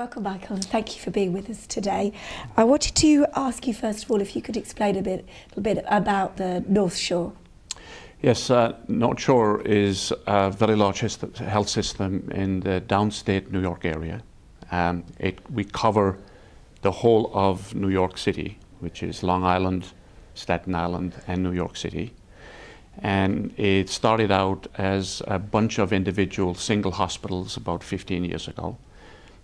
Welcome, Michael, and thank you for being with us today. I wanted to ask you first of all if you could explain a little bit about the North Shore. Yes, North Shore is a very large health system in the downstate New York area. We cover the whole of New York City, which is Long Island, Staten Island, and New York City. And it started out as a bunch of individual single hospitals about 15 years ago.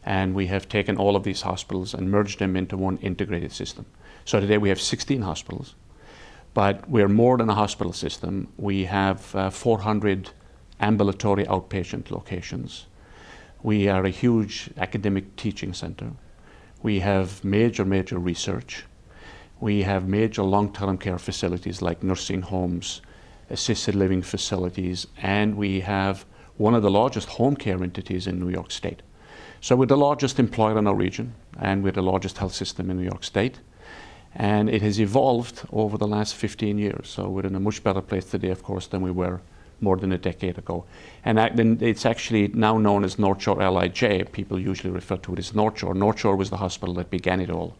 And we have taken all of these hospitals and merged them into one integrated system. So today we have 16 hospitals, but we're more than a hospital system. We have 400 ambulatory outpatient locations. We are a huge academic teaching center. We have major research. We have major long-term care facilities like nursing homes, assisted living facilities, and we have one of the largest home care entities in New York State. So we're the largest employer in our region, and we're the largest health system in New York State. And it has evolved over the last 15 years. So we're in a much better place today, of course, than we were more than a decade ago. And it's actually now known as North Shore LIJ. People usually refer to it as North Shore. North Shore was the hospital that began it all.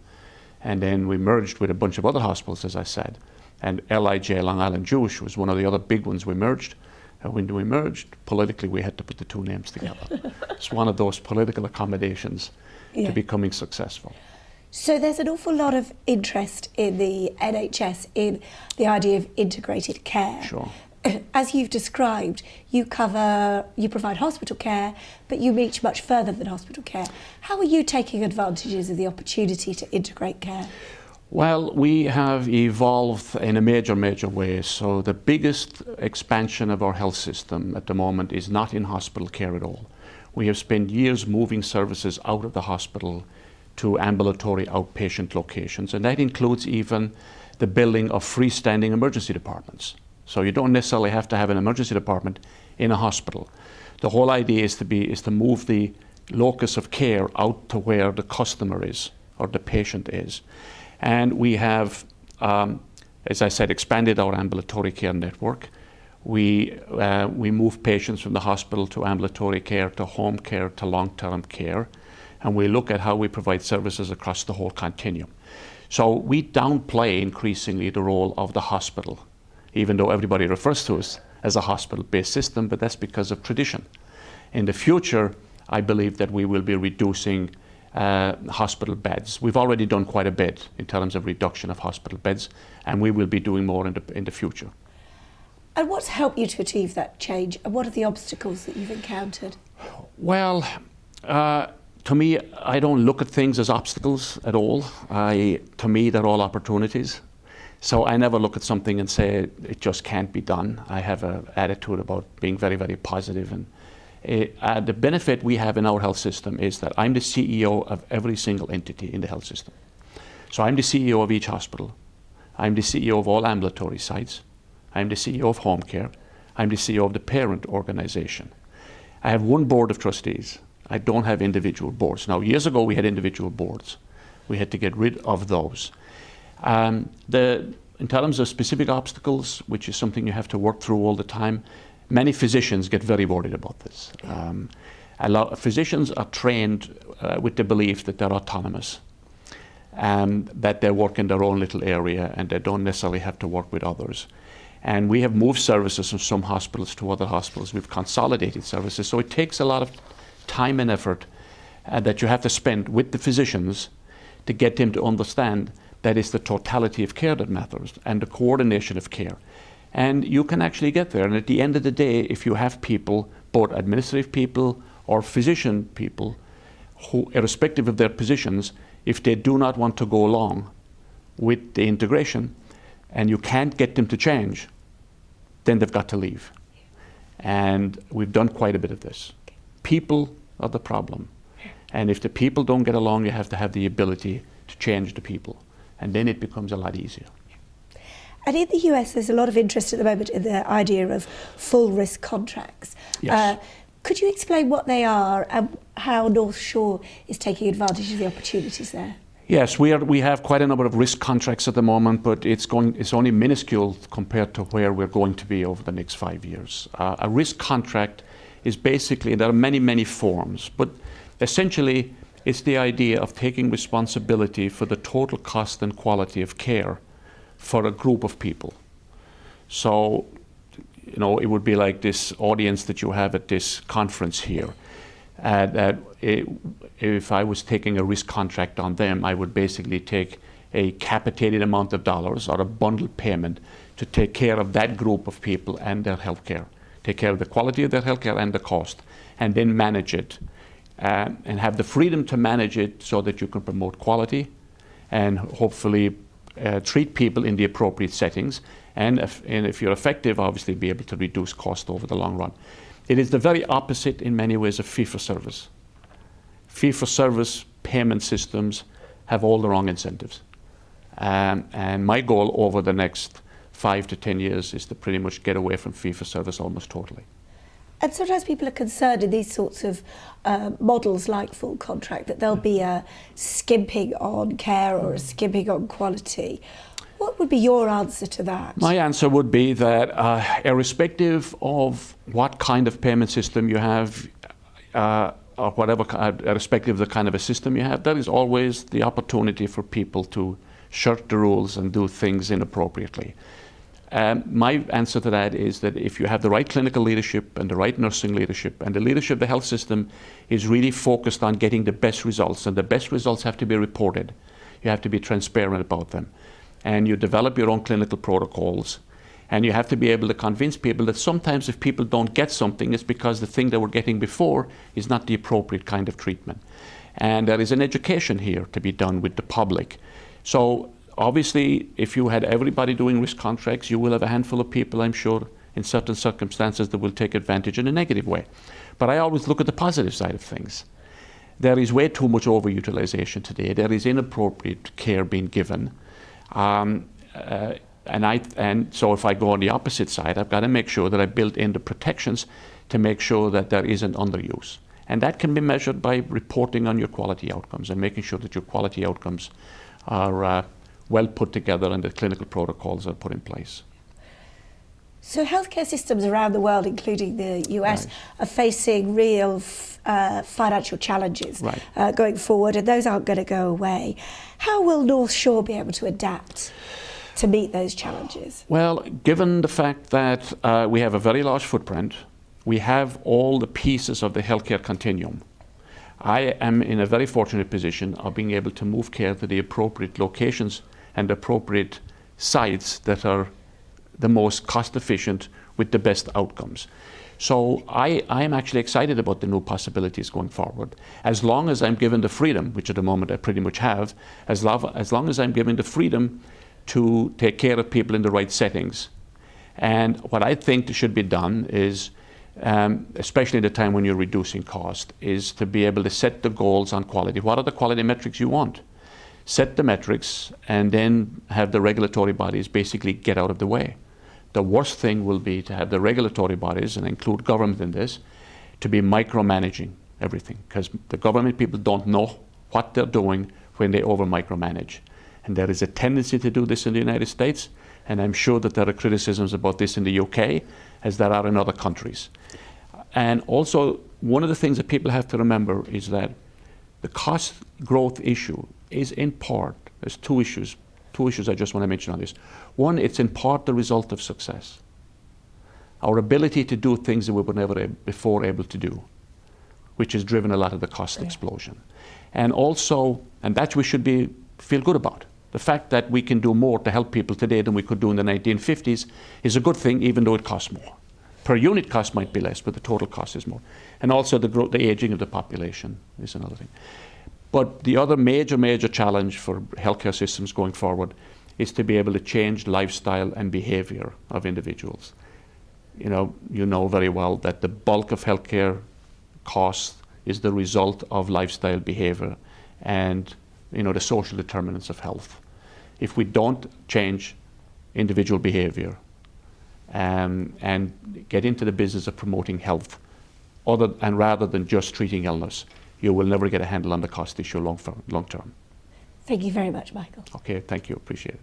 And then we merged with a bunch of other hospitals, as I said. And LIJ, Long Island Jewish, was one of the other big ones we merged. And when we merged, politically, we had to put the two names together. It's one of those political accommodations to becoming successful. So there's an awful lot of interest in the NHS in the idea of integrated care. Sure. As you've described, you provide hospital care, but you reach much further than hospital care. How are you taking advantages of the opportunity to integrate care? Well, we have evolved in a major way. So the biggest expansion of our health system at the moment is not in hospital care at all. We have spent years moving services out of the hospital to ambulatory outpatient locations, and that includes even the building of freestanding emergency departments. So you don't necessarily have to have an emergency department in a hospital. The whole idea is to move the locus of care out to where the customer is or the patient is. And we have, as I said, expanded our ambulatory care network. We move patients from the hospital to ambulatory care, to home care, to long-term care. And we look at how we provide services across the whole continuum. So we downplay increasingly the role of the hospital, even though everybody refers to us as a hospital-based system, but that's because of tradition. In the future, I believe that we will be reducing hospital beds. We've already done quite a bit in terms of reduction of hospital beds, and we will be doing more in the future. And what's helped you to achieve that change? And what are the obstacles that you've encountered? Well, to me, I don't look at things as obstacles at all. To me, they're all opportunities. So I never look at something and say it just can't be done. I have an attitude about being very positive. And the benefit we have in our health system is that I'm the CEO of every single entity in the health system. So I'm the CEO of each hospital. I'm the CEO of all ambulatory sites. I'm the CEO of home care. I'm the CEO of the parent organization. I have one board of trustees. I don't have individual boards. Now, years ago, we had individual boards. We had to get rid of those. In terms of specific obstacles, which is something you have to work through all the time, many physicians get very worried about this. A lot of physicians are trained with the belief that they're autonomous, and that they work in their own little area and they don't necessarily have to work with others. And we have moved services from some hospitals to other hospitals. We've consolidated services. So it takes a lot of time and effort that you have to spend with the physicians to get them to understand that it's the totality of care that matters and the coordination of care. And you can actually get there. And at the end of the day, if you have people, both administrative people or physician people, who, irrespective of their positions, if they do not want to go along with the integration and you can't get them to change, then they've got to leave. And we've done quite a bit of this. People are the problem. And if the people don't get along, you have to have the ability to change the people. And then it becomes a lot easier. And in the US, there's a lot of interest at the moment in the idea of full risk contracts. Yes. Could you explain what they are and how North Shore is taking advantage of the opportunities there? Yes, we have quite a number of risk contracts at the moment, but it's only minuscule compared to where we're going to be over the next 5 years. A risk contract is basically, there are many forms, but essentially It's the idea of taking responsibility for the total cost and quality of care for a group of people. So, you know, it would be like this audience that you have at this conference here. If I was taking a risk contract on them, I would basically take a capitated amount of dollars or a bundled payment to take care of that group of people and their health care, take care of the quality of their health care and the cost, and then manage it and have the freedom to manage it so that you can promote quality and hopefully treat people in the appropriate settings, and if you're effective, obviously be able to reduce cost over the long run. It is the very opposite in many ways of fee-for-service. Fee-for-service payment systems have all the wrong incentives. And my goal over the next 5 to 10 years is to pretty much get away from fee-for-service almost totally. And sometimes people are concerned in these sorts of models like full contract that there'll be a skimping on care or a skimping on quality. What would be your answer to that? My answer would be that irrespective of what kind of payment system you have, or whatever, irrespective of the kind of a system you have, there is always the opportunity for people to shirk the rules and do things inappropriately. My answer to that is that if you have the right clinical leadership and the right nursing leadership, and the leadership of the health system is really focused on getting the best results, and the best results have to be reported, you have to be transparent about them, and you develop your own clinical protocols, and you have to be able to convince people that sometimes if people don't get something, it's because the thing they were getting before is not the appropriate kind of treatment. And there is an education here to be done with the public. So obviously, if you had everybody doing risk contracts, you will have a handful of people, I'm sure, in certain circumstances that will take advantage in a negative way. But I always look at the positive side of things. There is way too much overutilization today. There is inappropriate care being given. And so if I go on the opposite side, I've got to make sure that I build in the protections to make sure that there isn't underuse. And that can be measured by reporting on your quality outcomes and making sure that your quality outcomes are well put together and the clinical protocols are put in place. So healthcare systems around the world, including the US, Right. are facing real financial challenges going forward, and those aren't going to go away. How will North Shore be able to adapt to meet those challenges? Well, given the fact that we have a very large footprint, we have all the pieces of the healthcare continuum. I am in a very fortunate position of being able to move care to the appropriate locations and appropriate sites that are the most cost efficient with the best outcomes. So I am actually excited about the new possibilities going forward. As long as I'm given the freedom, which at the moment I pretty much have, as long as I'm given the freedom to take care of people in the right settings. And what I think should be done is, especially at a time when you're reducing cost, is to be able to set the goals on quality. What are the quality metrics you want? Set the metrics and then have the regulatory bodies basically get out of the way. The worst thing will be to have the regulatory bodies, and include government in this, to be micromanaging everything, because the government people don't know what they're doing when they over micromanage. And there is a tendency to do this in the United States, and I'm sure that there are criticisms about this in the UK, as there are in other countries. And also, one of the things that people have to remember is that the cost growth issue is in part, there's two issues I just want to mention on this. One, it's in part the result of success. Our ability to do things that we were never before able to do, which has driven a lot of the cost explosion. And also, and that we should feel good about. The fact that we can do more to help people today than we could do in the 1950s is a good thing, even though it costs more. Per unit cost might be less, but the total cost is more. And also the aging of the population is another thing. But the other major challenge for healthcare systems going forward is to be able to change lifestyle and behavior of individuals. You know very well that the bulk of healthcare costs is the result of lifestyle behavior and the social determinants of health. If we don't change individual behavior and get into the business of promoting health, rather than just treating illness, you will never get a handle on the cost issue long term. Thank you very much, Michael. Okay, thank you, appreciate it.